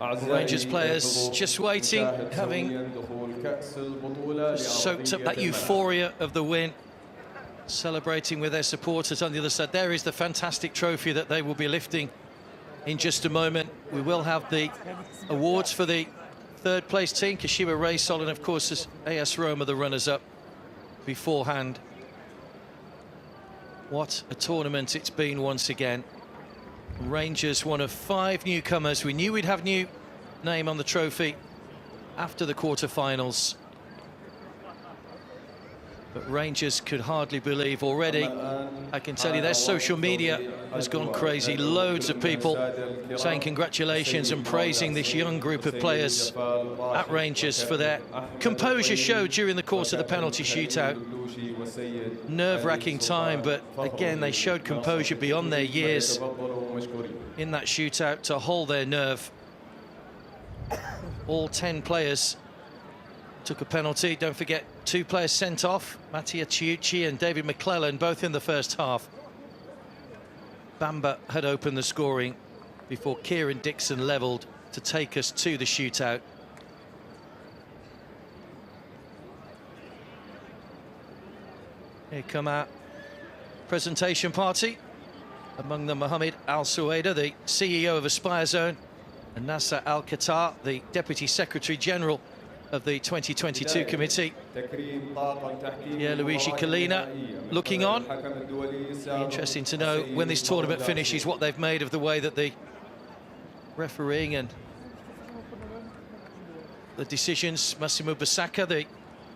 Rangers players just waiting, having soaked up that euphoria of the win, celebrating with their supporters on the other side. There is the fantastic trophy that they will be lifting in just a moment. We will have the awards for the third place team, KASHIWA, REYSOL, and of course AS Roma, the runners-up beforehand. What a tournament it's been once again. Rangers, one of 5 newcomers. We knew we'd have new name on the trophy after the quarter-finals, but Rangers could hardly believe already. I can tell you their social media has gone crazy. Loads of people saying congratulations and praising this young group of players at Rangers for their composure show during the course of the penalty shootout. Nerve-wracking time, but again they showed composure beyond their years in that shootout to hold their nerve. All 10 players took a penalty. Don't forget, 2 players sent off, Mattia Ciucci and David McClellan, both in the first half. Bamba had opened the scoring before Kieran Dixon levelled to take us to the shootout. Here come our presentation party. Among them, Mohammed Al Suwaida, the CEO of Aspire Zone, and Nasser Al-Khattar, the Deputy Secretary General of the 2022 committee. Luigi Collina looking on. Interesting to know when this tournament finishes what they've made of the way that the refereeing and the decisions. Massimo Basacca, the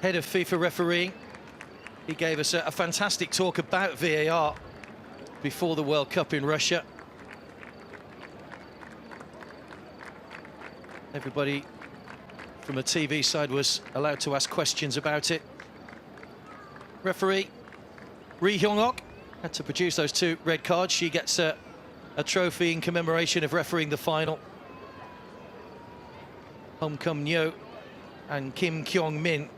head of FIFA refereeing, he gave us a fantastic talk about VAR before the World Cup in Russia. Everybody from the TV side was allowed to ask questions about it. Referee Ri Hyung-ok had to produce those 2 red cards. She gets a trophy in commemoration of refereeing the final. Hong Kum-nyo and Kim Kyung-min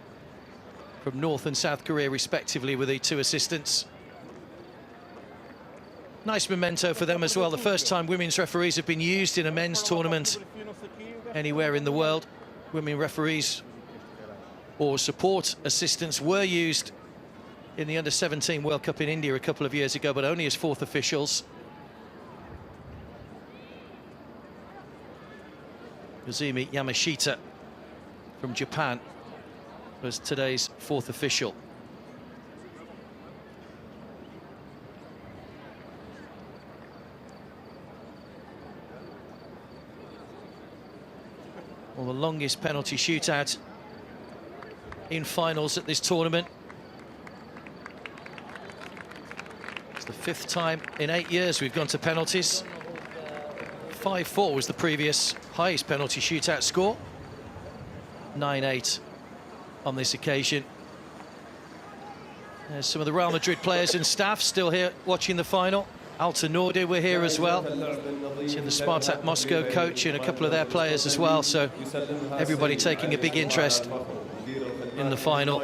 from North and South Korea, respectively, with the 2 assistants. Nice memento for them as well. The first time women's referees have been used in a men's tournament anywhere in the world. Women referees or support assistants were used in the Under-17 World Cup in India a couple of years ago, but only as 4th officials. Kazumi Yamashita from Japan was today's 4th official. Well, the longest penalty shootout in finals at this tournament. It's the 5th time in 8 years we've gone to penalties. 5-4 was the previous highest penalty shootout score. 9-8 on this occasion. There's some of the Real Madrid players and staff still here watching the final. Alta Nordi were here as well. Seeing the Spartak Moscow coach and a couple of their players as well. So everybody taking a big interest in the final.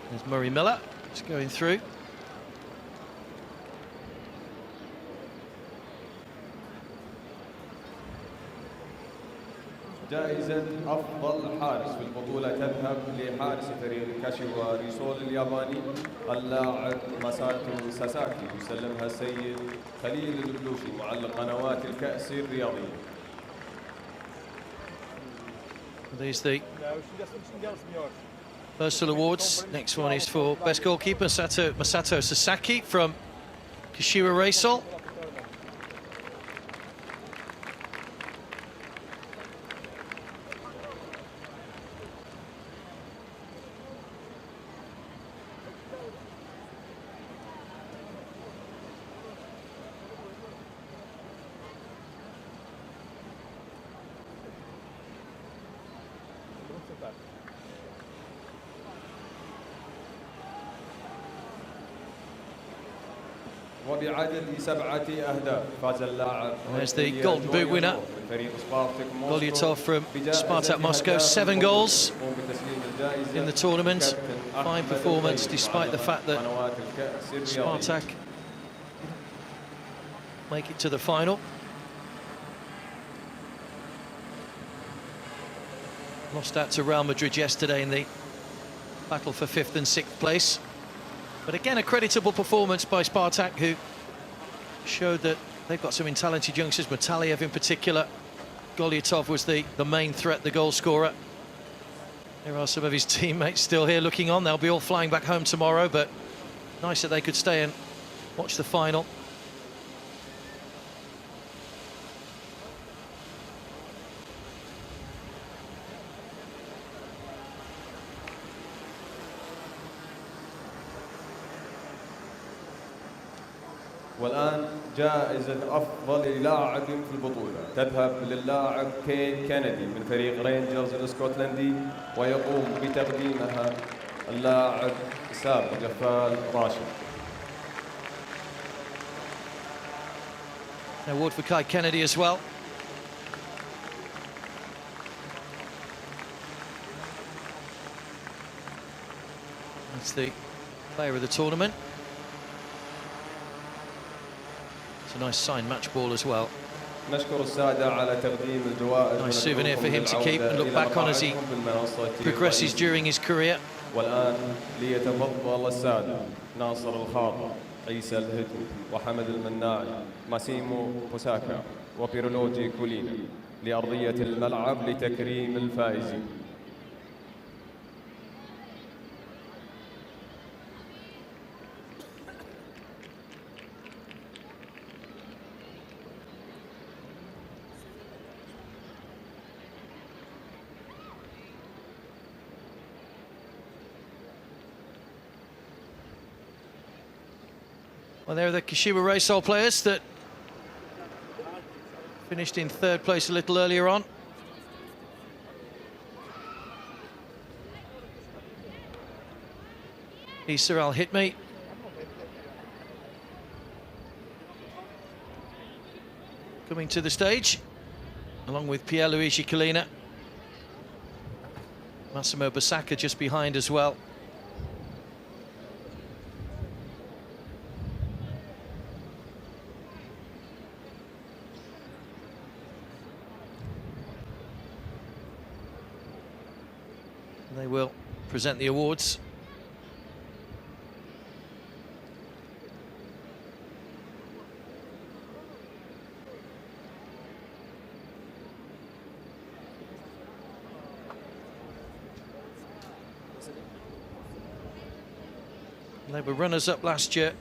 There's Murray Miller, just going through. جائزة أفضل حارس في البطولة تذهب لحارس فريق كاشيوا ريسول الياباني اللاعب ماساتو ساساكي، يسلمها السيد خليل البلوشي معلق قنوات الكأس الرياضية. These the REYSOL awards. Next one is for best goalkeeper, Masato Sasaki from KASHIWA REYSOL. وبعدد 7 أهداف. فاز اللاعب There's the Golden Boot winner, فريق سبارتاك موسكو Golyatov from بجائزة Spartak Moscow. هداف 7 goals يقوم بتسليم الجائزة in the tournament. كابتن Fine أحمد performance الطيب despite the على fact that قنوات الكأس الرياضي. Spartak make it to the final. Lost out to Real Madrid yesterday in the battle for 5th and 6th place. But again, a creditable performance by Spartak, who showed that they've got some talented youngsters, Mataliev in particular. Golyatov was the main threat, the goal scorer. There are some of his teammates still here looking on. They'll be all flying back home tomorrow, but nice that they could stay and watch the final. والآن جائزة أفضل لاعب في البطولة تذهب للاعب كين كندي من فريق رينجرز الاسكتلندي، ويقوم بتقديمها اللاعب ساب جفال راشد. An award for Kai Kennedy as well. That's the player of the tournament. It's a nice signed match ball as well. نشكر السادة على تقديم الجوائز. Nice souvenir for him to keep and look back on as he progresses during his career. والآن ليتفضل السادة ناصر الخاطر، عيسى الهدو، وحمد المناعي، ماسيمو بوساكا، وبيرولوجي كولينا لأرضية الملعب لتكريم الفائزين. Well, there are the KASHIWA REYSOL players that finished in 3rd place a little earlier on. Issa Al-Hitmi. Coming to the stage, along with Pierluigi Collina. Massimo Basacca just behind as well. They will present the awards. They were runners-up last year,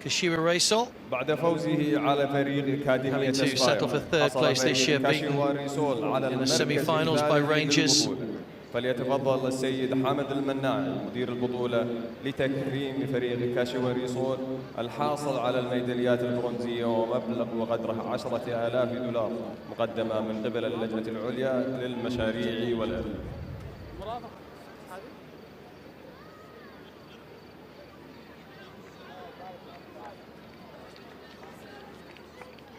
KASHIWA REYSOL. بعد فوزه على فريق أكاديمية to settle for 3rd place this year, beaten in the semi-finals by Rangers. فليتفضل السيد حامد المناعي مدير البطولة لتكريم فريق كاشيوا ريسول الحاصل على الميداليات البرونزية ومبلغ وقدره 10,000 دولار مقدمة من قبل اللجنة العليا للمشاريع والإعلام.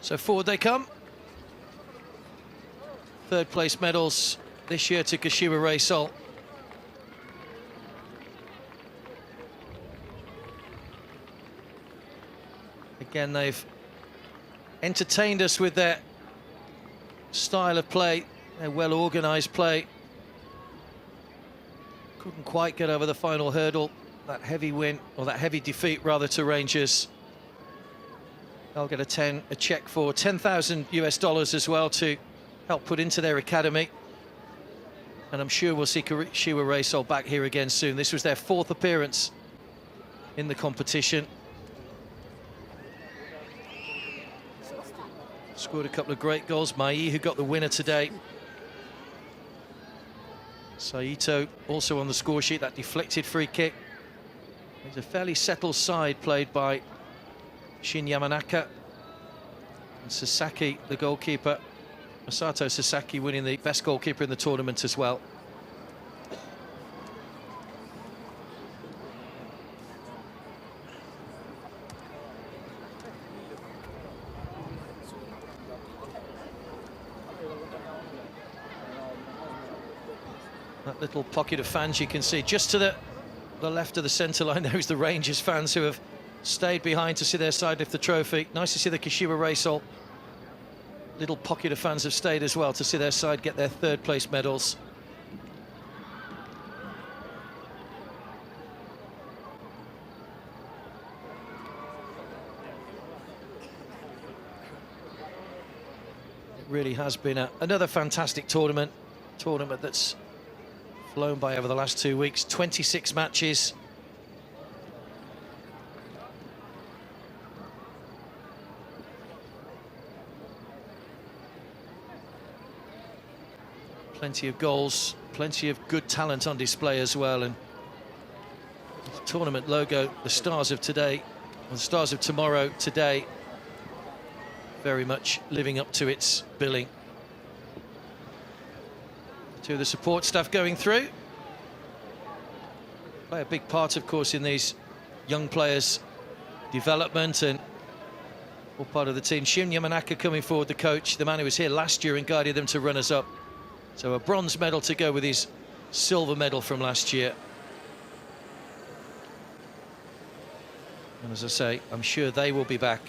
So forward they come. 3rd place medals this year to KASHIWA REYSOL. Again, they've entertained us with their style of play, their well-organised play. Couldn't quite get over the final hurdle. That heavy win, or that heavy defeat rather, to Rangers. They'll get a check for $10,000 US as well to help put into their academy. And I'm sure we'll see KASHIWA REYSOL back here again soon. This was their 4th appearance in the competition. Scored a couple of great goals. Mai, who got the winner today. Saito also on the score sheet, that deflected free kick. It's a fairly settled side played by Shin Yamanaka. And Sasaki, the goalkeeper. Masato Sasaki winning the best goalkeeper in the tournament as well. That little pocket of fans you can see just to the left of the centre line. Those the Rangers fans who have stayed behind to see their side lift the trophy. Nice to see the KASHIWA REYSOL. Little pocket of fans have stayed as well to see their side get their third place medals. It really has been another fantastic tournament that's flown by over the last 2 weeks. 26 matches. Plenty of goals, plenty of good talent on display as well, and the tournament logo, the stars of today, and the stars of tomorrow today, very much living up to its billing. To the support staff going through. Play a big part, of course, in these young players' development, and all part of the team. Shin Yamanaka coming forward, the coach, the man who was here last year and guided them to runners-up. So a bronze medal to go with his silver medal from last year. And as I say, I'm sure they will be back.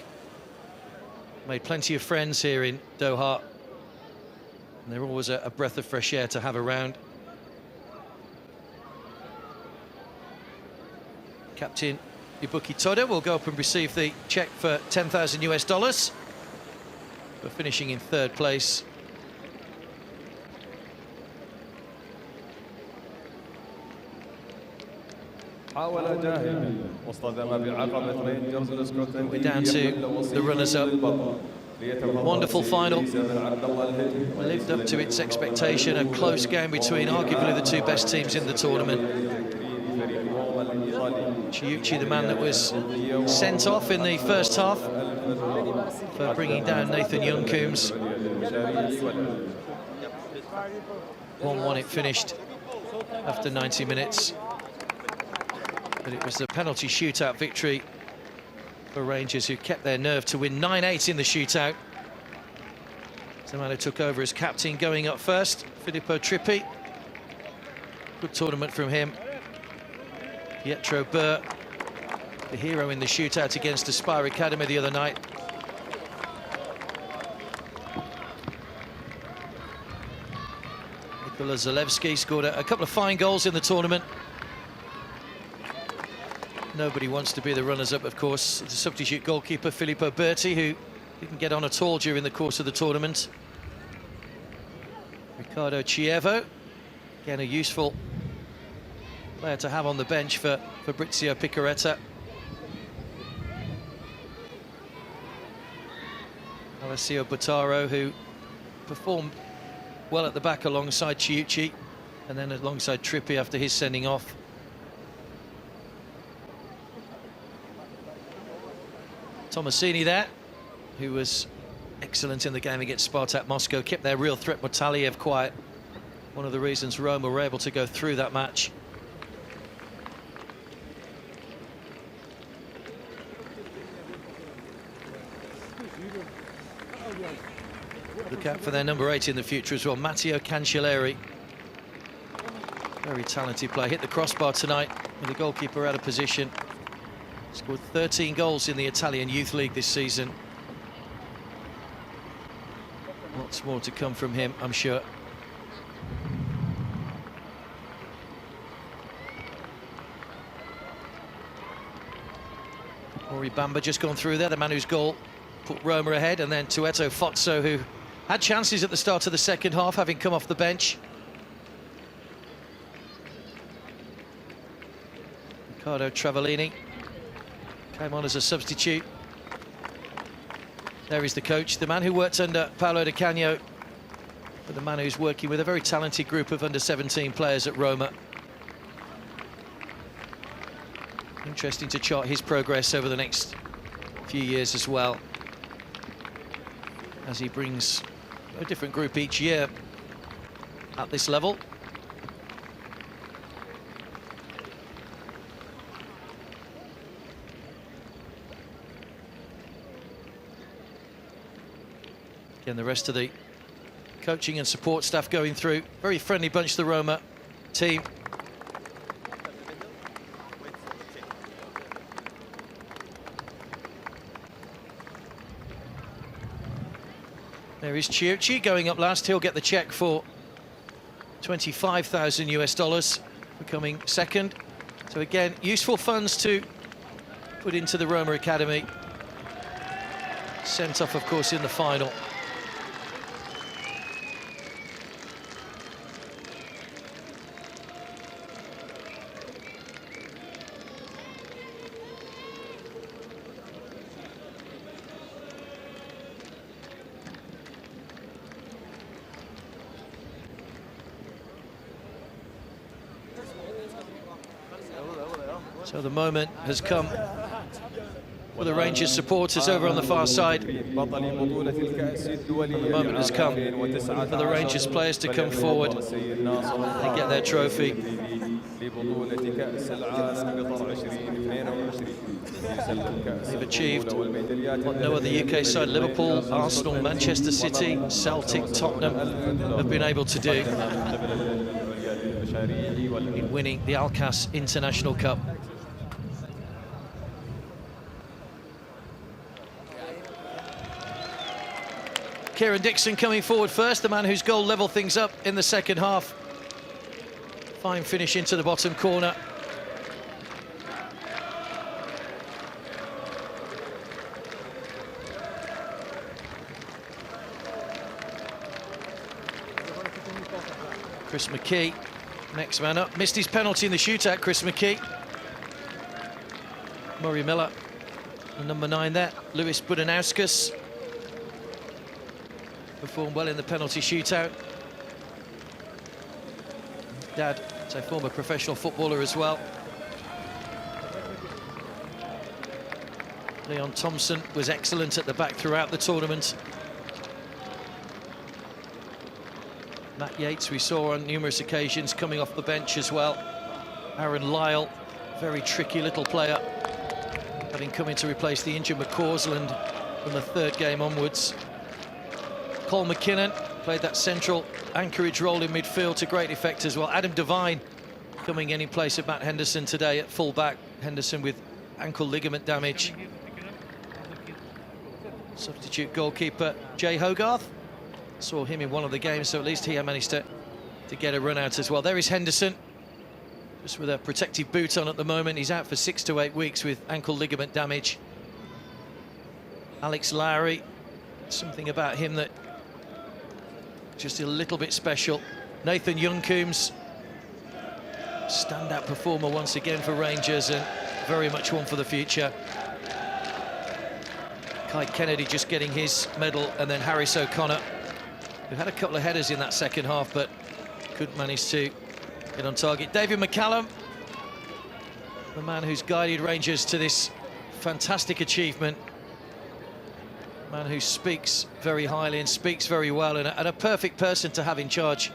Made plenty of friends here in Doha. And they're always a breath of fresh air to have around. Captain Ibuki Toda will go up and receive the check for $10,000 US for finishing in third place. We're down to the runners-up. Wonderful final. Lived up to its expectation. A close game between arguably the two best teams in the tournament. Chiuchi, the man that was sent off in the first half for bringing down Nathan Youngcoombs. 1-1 it finished after 90 minutes. But it was the penalty shootout victory for Rangers, who kept their nerve to win 9-8 in the shootout. The man who took over as captain going up first, Filippo Trippi. Good tournament from him. Pietro Burr, the hero in the shootout against Aspire Academy the other night. Nikola Zalewski scored a couple of fine goals in the tournament. Nobody wants to be the runners-up, of course. The substitute goalkeeper, Filippo Berti, who didn't get on at all during the course of the tournament. Riccardo Chievo, again a useful player to have on the bench for Fabrizio Picaretta. Alessio Buttaro, who performed well at the back alongside Chiuchi, and then alongside Trippi after his sending off. Tomasini there, who was excellent in the game against Spartak Moscow, kept their real threat Motaliev quiet. One of the reasons Roma were able to go through that match. Look out for their number 8 in the future as well, Matteo Cancelleri. Very talented player, hit the crossbar tonight with the goalkeeper out of position. Scored 13 goals in the Italian Youth League this season. Lots more to come from him, I'm sure. Ori Bamba just gone through there, the man whose goal put Roma ahead, and then Tueto Fozzo, who had chances at the start of the second half, having come off the bench. Riccardo Travellini came on as a substitute. There is the coach, the man who worked under Paolo Di Canio, but the man who's working with a very talented group of under-17 players at Roma. Interesting to chart his progress over the next few years as well, as he brings a different group each year at this level. Again, the rest of the coaching and support staff going through. Very friendly bunch, the Roma team. There is Chiuchi going up last. He'll get the check for 25,000 US dollars, becoming second. So again, useful funds to put into the Roma Academy. Sent off, of course, in the final. So the moment has come for the Rangers supporters over on the far side. The moment has come for the Rangers players to come forward and get their trophy. They've achieved what no other UK side, Liverpool, Arsenal, Manchester City, Celtic, Tottenham, have been able to do in winning the Alkass International Cup. Kieran Dixon coming forward first, the man whose goal levelled things up in the second half. Fine finish into the bottom corner. Chris McKee, next man up. Missed his penalty in the shootout, Chris McKee. Murray Miller, the number 9 there. Lewis Budanauskas performed well in the penalty shootout. Dad, a former professional footballer as well. Leon Thompson was excellent at the back throughout the tournament. Matt Yates we saw on numerous occasions coming off the bench as well. Aaron Lyle, very tricky little player, having come in to replace the injured McCausland from the 3rd game onwards. Cole McKinnon played that central anchorage role in midfield to great effect as well. Adam Devine coming in place of Matt Henderson today at full-back. Henderson with ankle ligament damage. Substitute goalkeeper Jay Hogarth. Saw him in one of the games, so at least he managed to get a run out as well. There is Henderson, just with a protective boot on at the moment. He's out for 6 to 8 weeks with ankle ligament damage. Alex Lowry, something about him that just a little bit special. Nathan Youngcoombs, standout performer once again for Rangers and very much one for the future. Kai Kennedy just getting his medal, and then Harris O'Connor, who had a couple of headers in that second half but couldn't manage to get on target. David McCallum, the man who's guided Rangers to this fantastic achievement. Man who speaks very highly and speaks very well, and a perfect person to have in charge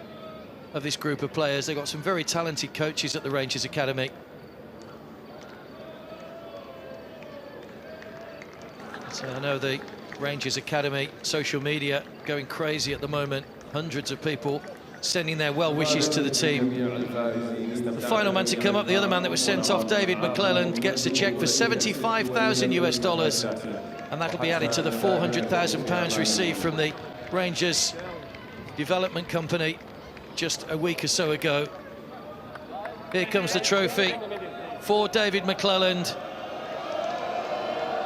of this group of players. They've got some very talented coaches at the Rangers Academy. So I know the Rangers Academy social media going crazy at the moment. Hundreds of people sending their well wishes to the team. The final man to come up, the other man that was sent off, David McClelland, gets a cheque for 75,000 US dollars. And that'll be added to the £400,000 received from the Rangers Development Company just a week or so ago. Here comes the trophy for David McClelland.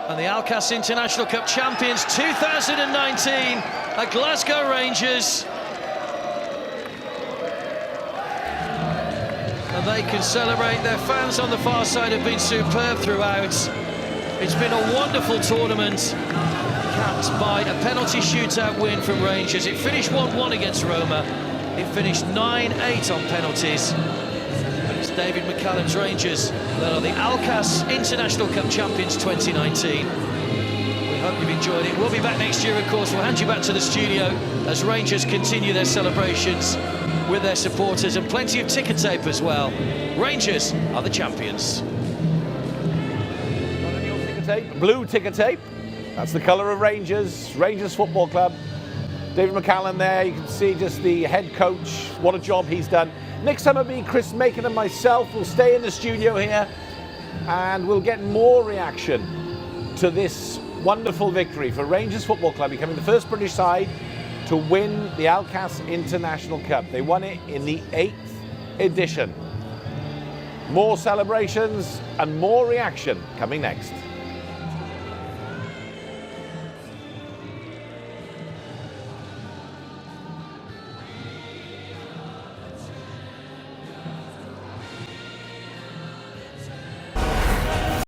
And the Alkass International Cup champions 2019 at Glasgow Rangers. And they can celebrate. Their fans on the far side have been superb throughout. It's been a wonderful tournament, capped by a penalty shootout win from Rangers. It finished 1-1 against Roma. It finished 9-8 on penalties. But it's David McCallum's Rangers that are the Alkass International Cup champions 2019. We hope you've enjoyed it. We'll be back next year, of course. We'll hand you back to the studio as Rangers continue their celebrations with their supporters, and plenty of ticker tape as well. Rangers are the champions. Blue ticker tape, that's the colour of Rangers Football Club. David McCallum there, you can see just the head coach, what a job he's done. Nick Summerby, Chris Macon and myself will stay in the studio here and we'll get more reaction to this wonderful victory for Rangers Football Club, becoming the first British side to win the Alkass International Cup. They won it in the 8th edition. More celebrations and more reaction coming next.